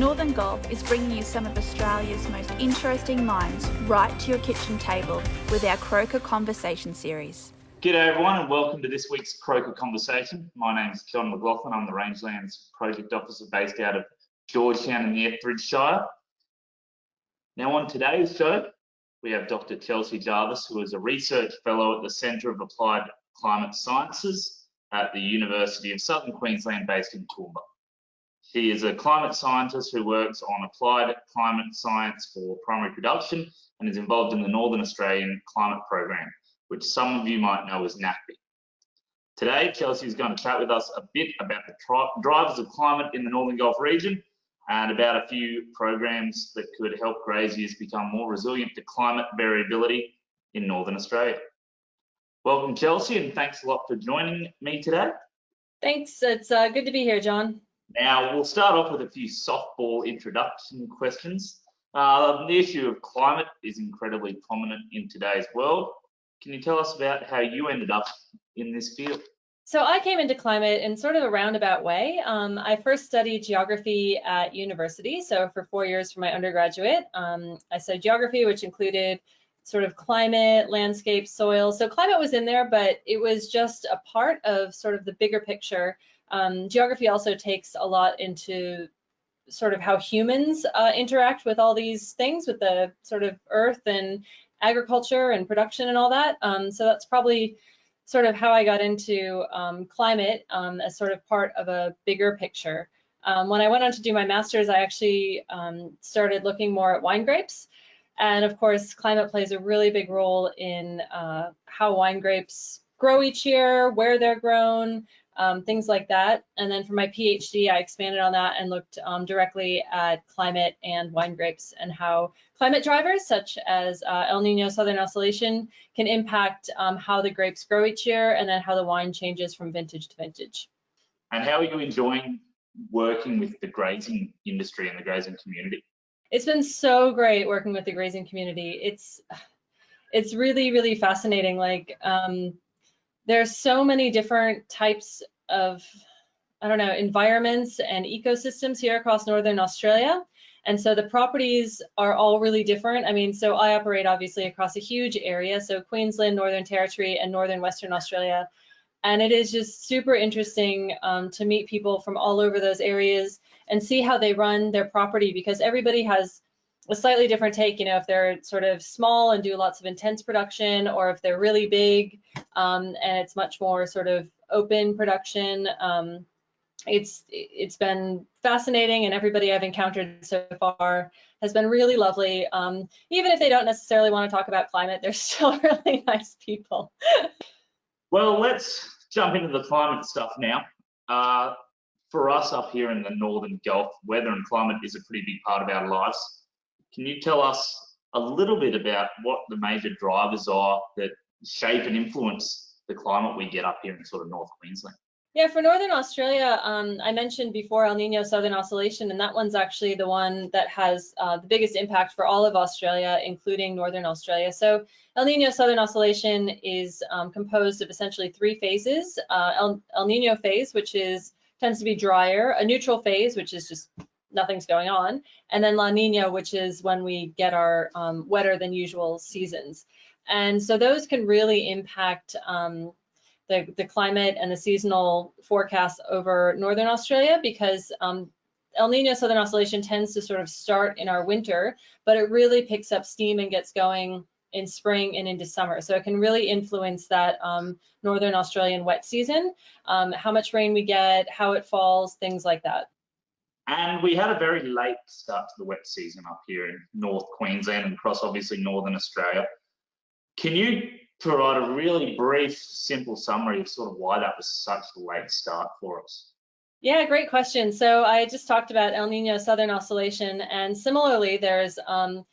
Northern Gulf is bringing you some of Australia's most interesting minds right to your kitchen table with our Croaker Conversation series. G'day everyone and welcome to this week's Croaker Conversation. My name is John McLaughlin. I'm the Rangelands Project Officer based out of Georgetown in the Ethridge Shire. Now on today's show, we have Dr. Chelsea Jarvis, who is a Research Fellow at the Centre of Applied Climate Sciences at the University of Southern Queensland based in Toowoomba. She is a climate scientist who works on applied climate science for primary production and is involved in the Northern Australian Climate Program, which some of you might know as NACPI. Today, Chelsea is going to chat with us a bit about the drivers of climate in the Northern Gulf region and about a few programs that could help graziers become more resilient to climate variability in Northern Australia. Welcome, Chelsea, and thanks a lot for joining me today. Thanks, it's good to be here, John. Now, we'll start off with a few softball introduction questions. The issue of climate is incredibly prominent in today's world. Can you tell us about how you ended up in this field? So I came into climate in sort of a roundabout way. I first studied geography at university. So for 4 years for my undergraduate, I studied geography, which included sort of climate, landscape, soil. So climate was in there, but it was just a part of sort of the bigger picture. Geography also takes a lot into sort of how humans interact with all these things, with the sort of earth and agriculture and production and all that. So that's probably sort of how I got into climate as sort of part of a bigger picture. When I went on to do my master's, I actually started looking more at wine grapes. And of course, climate plays a really big role in how wine grapes grow each year, where they're grown, things like that. And then for my PhD, I expanded on that and looked directly at climate and wine grapes and how climate drivers such as El Nino Southern Oscillation can impact how the grapes grow each year and then how the wine changes from vintage to vintage. And how are you enjoying working with the grazing industry and the grazing community? It's been so great working with the grazing community. It's really, really fascinating. Like, there's so many different types of, environments and ecosystems here across Northern Australia. And so the properties are all really different. I mean, so I operate obviously across a huge area. So Queensland, Northern Territory, and Northern Western Australia. And it is just super interesting to meet people from all over those areas and see how they run their property, because everybody has a slightly different take, you know, if they're sort of small and do lots of intense production, or if they're really big and it's much more sort of open production. It's been fascinating, and everybody I've encountered so far has been really lovely. Even if they don't necessarily want to talk about climate, they're still really nice people. Well, let's jump into the climate stuff now. For us up here in the Northern Gulf, weather and climate is a pretty big part of our lives. Can you tell us a little bit about what the major drivers are that shape and influence the climate we get up here in sort of North Queensland? Yeah, for Northern Australia, I mentioned before El Nino Southern Oscillation, and that one's actually the one that has the biggest impact for all of Australia, including Northern Australia. So El Nino Southern Oscillation is composed of essentially 3 phases. El Nino phase, which tends to be drier, a neutral phase, which is just nothing's going on, and then La Nina, which is when we get our wetter than usual seasons. And so those can really impact the climate and the seasonal forecasts over Northern Australia, because El Nino Southern Oscillation tends to sort of start in our winter, but it really picks up steam and gets going in spring and into summer. So it can really influence that Northern Australian wet season, how much rain we get, how it falls, things like that. And we had a very late start to the wet season up here in North Queensland and across obviously Northern Australia. Can you provide a really brief, simple summary of sort of why that was such a late start for us? Yeah, great question. So I just talked about El Nino Southern Oscillation, and similarly, there's a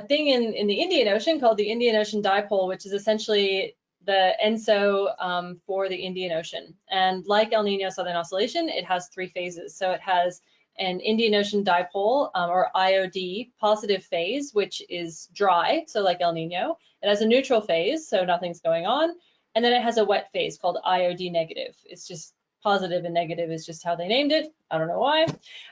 thing in the Indian Ocean called the Indian Ocean Dipole, which is essentially the ENSO for the Indian Ocean. And like El Nino Southern Oscillation, it has 3 phases. So it has an Indian Ocean Dipole, or IOD, positive phase, which is dry, so like El Nino. It has a neutral phase, so nothing's going on. And then it has a wet phase called IOD negative. It's just Positive and negative is just how they named it. I don't know why.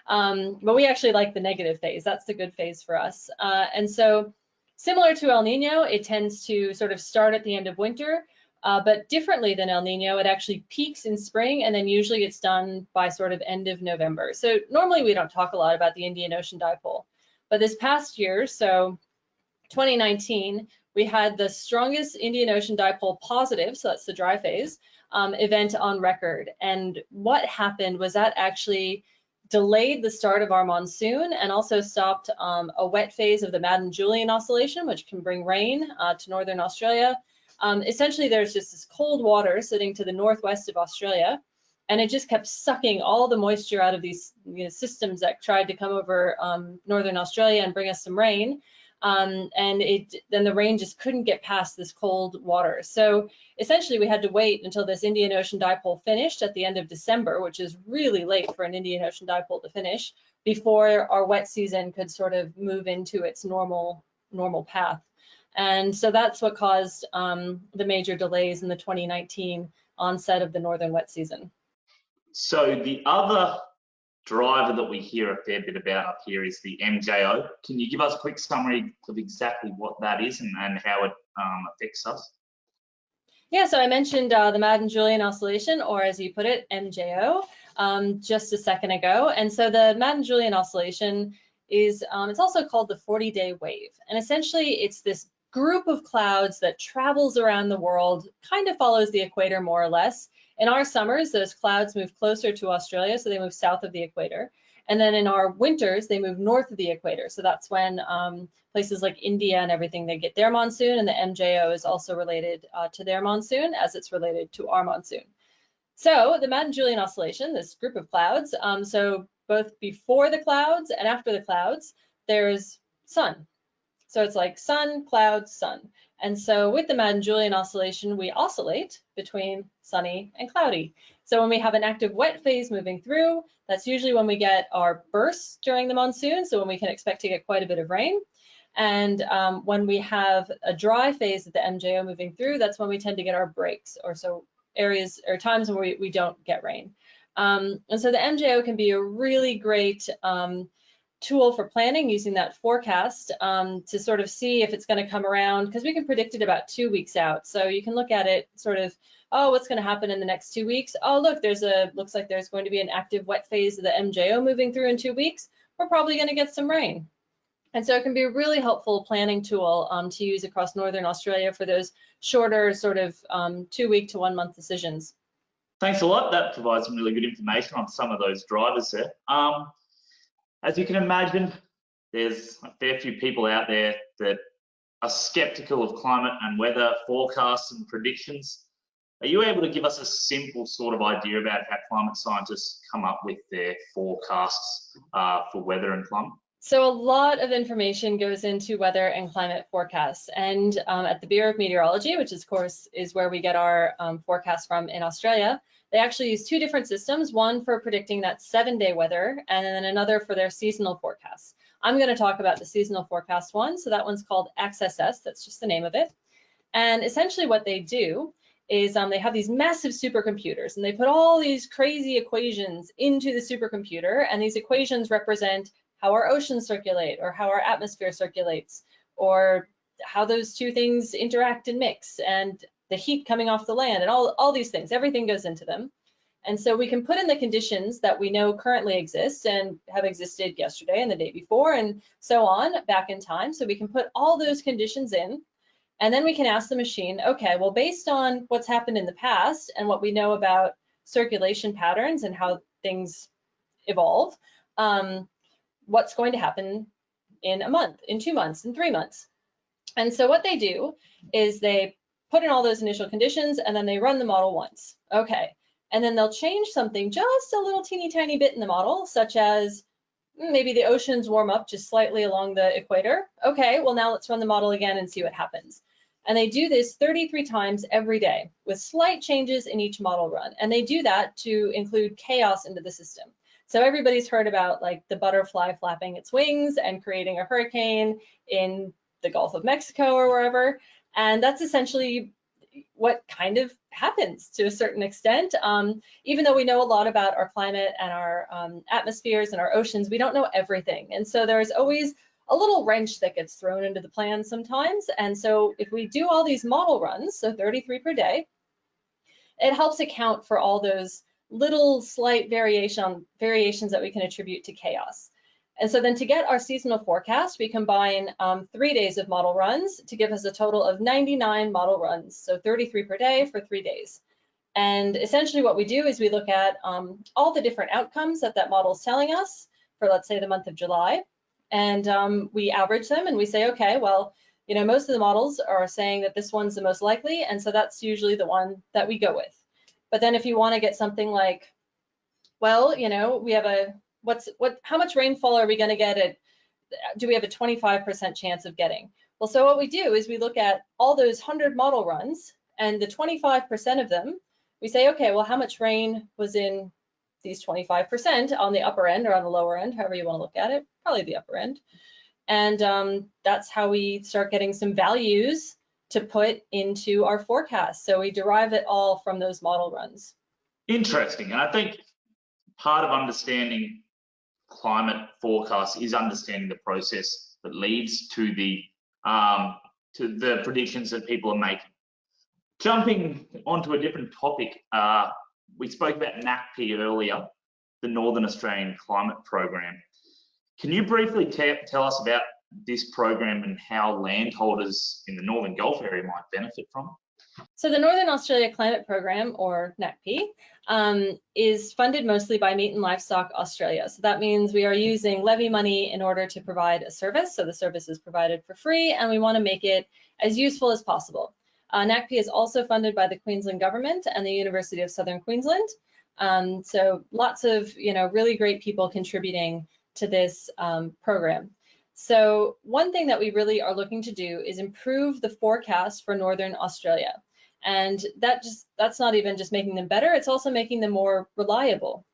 But we actually like the negative phase. That's the good phase for us. And so similar to El Nino, it tends to sort of start at the end of winter, but differently than El Nino, it actually peaks in spring, and then usually it's done by sort of end of November. So normally we don't talk a lot about the Indian Ocean dipole, but this past year, so 2019, we had the strongest Indian Ocean dipole positive, so that's the dry phase, event on record. And what happened was that actually delayed the start of our monsoon and also stopped a wet phase of the Madden-Julian oscillation, which can bring rain to northern Australia. Essentially, there's just this cold water sitting to the northwest of Australia, and it just kept sucking all the moisture out of these systems that tried to come over northern Australia and bring us some rain. And then the rain just couldn't get past this cold water. So essentially we had to wait until this Indian Ocean dipole finished at the end of December, which is really late for an Indian Ocean dipole to finish, before our wet season could sort of move into its normal path. And so that's what caused the major delays in the 2019 onset of the northern wet season. So the other driver that we hear a fair bit about up here is the MJO. Can you give us a quick summary of exactly what that is and how it affects us? Yeah, so I mentioned the Madden-Julian oscillation, or as you put it, MJO, just a second ago. And so the Madden-Julian oscillation is, it's also called the 40-day wave. And essentially it's this group of clouds that travels around the world, kind of follows the equator more or less. In our summers, those clouds move closer to Australia, so they move south of the equator. And then in our winters, they move north of the equator. So that's when places like India and everything, they get their monsoon, and the MJO is also related to their monsoon as it's related to our monsoon. So the Madden-Julian oscillation, this group of clouds, so both before the clouds and after the clouds, there's sun. So it's like sun, clouds, sun. And so with the Madden-Julian oscillation, we oscillate between sunny and cloudy. So when we have an active wet phase moving through, that's usually when we get our bursts during the monsoon, so when we can expect to get quite a bit of rain. And when we have a dry phase of the MJO moving through, that's when we tend to get our breaks, or so areas or times when we don't get rain. And so the MJO can be a really great tool for planning, using that forecast to sort of see if it's going to come around, because we can predict it about 2 weeks out. So you can look at it sort of, oh, what's going to happen in the next 2 weeks? Oh, look, looks like there's going to be an active wet phase of the MJO moving through in 2 weeks. We're probably going to get some rain. And so it can be a really helpful planning tool to use across northern Australia for those shorter sort of 2 week to 1 month decisions. Thanks a lot. That provides some really good information on some of those drivers there. As you can imagine, there's a fair few people out there that are skeptical of climate and weather forecasts and predictions. Are you able to give us a simple sort of idea about how climate scientists come up with their forecasts for weather and climate? So a lot of information goes into weather and climate forecasts. And at the Bureau of Meteorology, which of course is where we get our forecast from in Australia, they actually use 2 different systems, one for predicting that 7-day weather, and then another for their seasonal forecasts. I'm going to talk about the seasonal forecast one. So that one's called XSS. That's just the name of it. And essentially what they do is they have these massive supercomputers, and they put all these crazy equations into the supercomputer, and these equations represent how our oceans circulate, or how our atmosphere circulates, or how those 2 things interact and mix, and the heat coming off the land, and all these things. Everything goes into them. And so we can put in the conditions that we know currently exist and have existed yesterday and the day before and so on back in time. So we can put all those conditions in, and then we can ask the machine, okay, well, based on what's happened in the past and what we know about circulation patterns and how things evolve, what's going to happen in a month, in 2 months, in 3 months. And so what they do is they put in all those initial conditions, and then they run the model once. Okay, and then they'll change something just a little teeny tiny bit in the model, such as maybe the oceans warm up just slightly along the equator. Okay, well, now let's run the model again and see what happens. And they do this 33 times every day with slight changes in each model run. And they do that to include chaos into the system. So everybody's heard about like the butterfly flapping its wings and creating a hurricane in the Gulf of Mexico or wherever. And that's essentially what kind of happens to a certain extent. Even though we know a lot about our climate and our atmospheres and our oceans, we don't know everything. And so there's always a little wrench that gets thrown into the plan sometimes. And so if we do all these model runs, so 33 per day, it helps account for all those little slight variations that we can attribute to chaos. And so then to get our seasonal forecast, we combine 3 days of model runs to give us a total of 99 model runs, so 33 per day for 3 days. And essentially what we do is we look at all the different outcomes that that model is telling us for, let's say, the month of July, and we average them and we say, okay, well, you know, most of the models are saying that this one's the most likely, and so that's usually the one that we go with. But then if you want to get something like, well, you know, we have a, how much rainfall are we going to get do we have a 25% chance of getting? Well, so what we do is we look at all those 100 model runs, and the 25% of them, we say, okay, well, how much rain was in these 25% on the upper end or on the lower end, however you want to look at it, probably the upper end. And that's how we start getting some values to put into our forecast. So we derive it all from those model runs. Interesting. And I think part of understanding climate forecasts is understanding the process that leads to the predictions that people are making. Jumping onto a different topic, we spoke about NACP earlier, the Northern Australian Climate Program. Can you briefly tell us about this program and how landholders in the Northern Gulf area might benefit from it? So the Northern Australia Climate Program, or NACP, is funded mostly by Meat and Livestock Australia. So that means we are using levy money in order to provide a service. So the service is provided for free, and we want to make it as useful as possible. NACP is also funded by the Queensland government and the University of Southern Queensland. So lots of, you know, really great people contributing to this program. So one thing that we really are looking to do is improve the forecast for Northern Australia. And that's not even just making them better, it's also making them more reliable.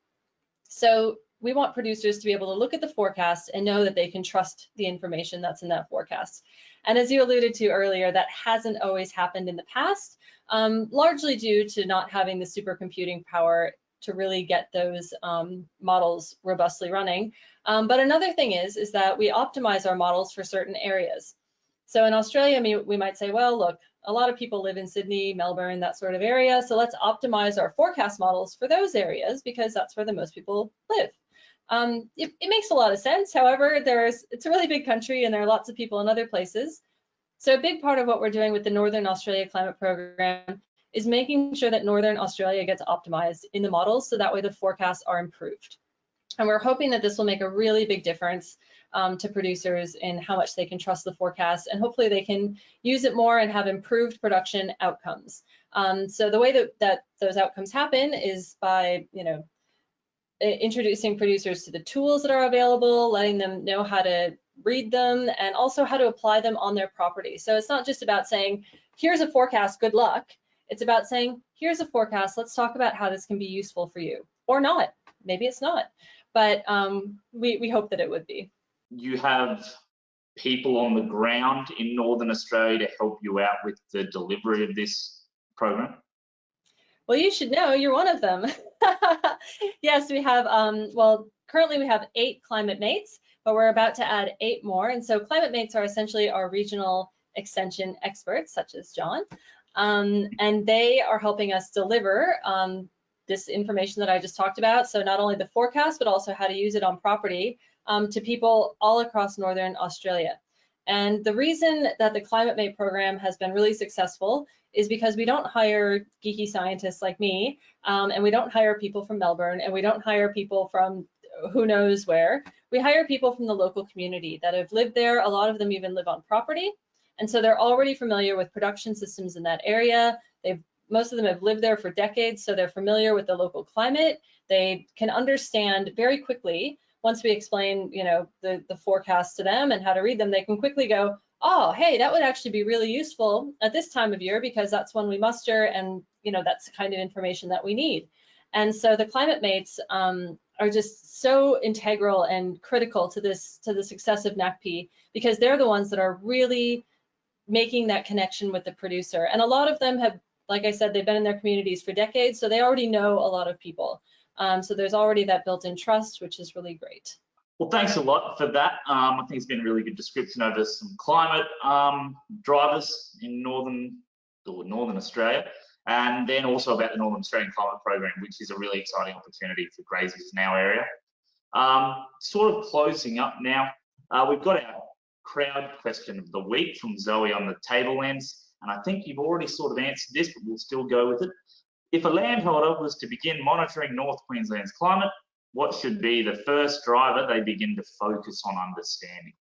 So we want producers to be able to look at the forecast and know that they can trust the information that's in that forecast. And as you alluded to earlier, that hasn't always happened in the past, largely due to not having the supercomputing power to really get those models robustly running. But another thing is that we optimize our models for certain areas. So in Australia, we might say, well, look, a lot of people live in Sydney, Melbourne, that sort of area. So let's optimize our forecast models for those areas because that's where the most people live. It makes a lot of sense. However, it's a really big country and there are lots of people in other places. So a big part of what we're doing with the Northern Australia Climate Program is making sure that Northern Australia gets optimized in the models so that way the forecasts are improved. And we're hoping that this will make a really big difference to producers in how much they can trust the forecast, and hopefully they can use it more and have improved production outcomes. So the way that those outcomes happen is by, you know, introducing producers to the tools that are available, letting them know how to read them, and also how to apply them on their property. So it's not just about saying, here's a forecast, good luck. It's about saying, here's a forecast, let's talk about how this can be useful for you, or not. Maybe it's not, but we hope that it would be. You have people on the ground in Northern Australia to help you out with the delivery of this program? Well, you should know, you're one of them. Yes, we have, well, currently we have 8 climate mates, but we're about to add 8 more. And so climate mates are essentially our regional extension experts, such as John. And they are helping us deliver this information that I just talked about. So not only the forecast, but also how to use it on property to people all across Northern Australia. And the reason that the Climate Mate program has been really successful is because we don't hire geeky scientists like me, and we don't hire people from Melbourne, and we don't hire people from who knows where. We hire people from the local community that have lived there. A lot of them even live on property. And so they're already familiar with production systems in that area. Most of them have lived there for decades, so they're familiar with the local climate. They can understand very quickly, once we explain, you know, the forecast to them and how to read them, they can quickly go, oh, hey, that would actually be really useful at this time of year because that's when we muster, and you know, that's the kind of information that we need. And so the climate mates are just so integral and critical to the success of NACP, because they're the ones that are really making that connection with the producer. And a lot of them have like I said, they've been in their communities for decades, so they already know a lot of people. So there's already that built-in trust, which is really great. Well, thanks a lot for that. I think it's been a really good description over some climate drivers in northern Australia, and then also about the Northern Australian Climate Program, which is a really exciting opportunity for graziers in our area. Sort of closing up now, we've got our crowd question of the week from Zoe on the table ends, and I think you've already sort of answered this, but we'll still go with it. If a landholder was to begin monitoring North Queensland's climate, what should be the first driver they begin to focus on understanding?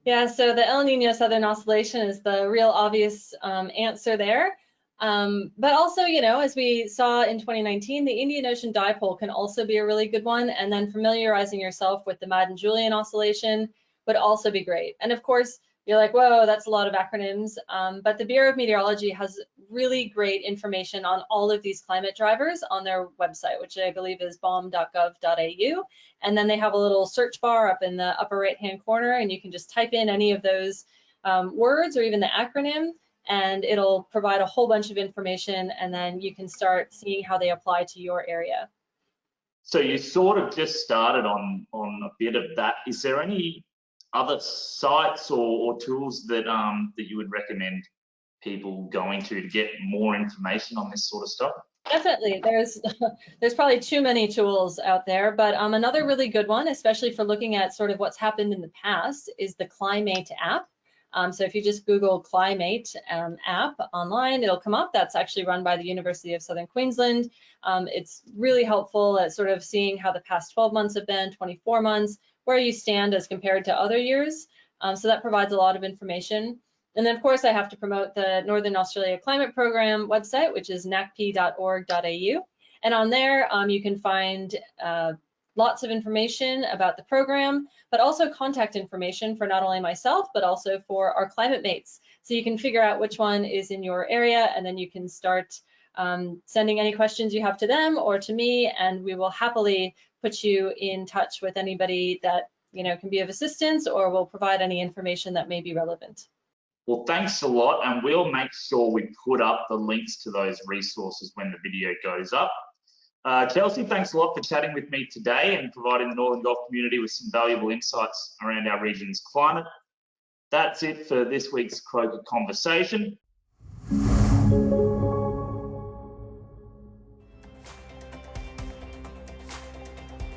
Yeah, so the El Nino Southern Oscillation is the real obvious answer there. But also, you know, as we saw in 2019, the Indian Ocean Dipole can also be a really good one. And then familiarizing yourself with the Madden-Julian Oscillation would also be great. And of course, you're like, whoa, that's a lot of acronyms. But the Bureau of Meteorology has really great information on all of these climate drivers on their website, which I believe is bom.gov.au. And then they have a little search bar up in the upper right-hand corner, and you can just type in any of those words or even the acronym, and it'll provide a whole bunch of information, and then you can start seeing how they apply to your area. So you sort of just started on a bit of that. Is there any other sites or tools that that you would recommend people going to get more information on this sort of stuff? Definitely, there's probably too many tools out there, but another really good one, especially for looking at sort of what's happened in the past, is the Climate app. So if you just Google Climate app online, it'll come up. That's actually run by the University of Southern Queensland. It's really helpful at sort of seeing how the past 12 months have been, 24 months, where you stand as compared to other years. So that provides a lot of information. And then, of course, I have to promote the Northern Australia Climate Program website, which is nacp.org.au. And on there, you can find lots of information about the program, but also contact information for not only myself, but also for our climate mates. So you can figure out which one is in your area, and then you can start sending any questions you have to them or to me, and we will happily put you in touch with anybody that, you know, can be of assistance or will provide any information that may be relevant. Well, thanks a lot, and we'll make sure we put up the links to those resources when the video goes up. Chelsea, thanks a lot for chatting with me today and providing the Northern Gulf community with some valuable insights around our region's climate. That's it for this week's Croaker Conversation.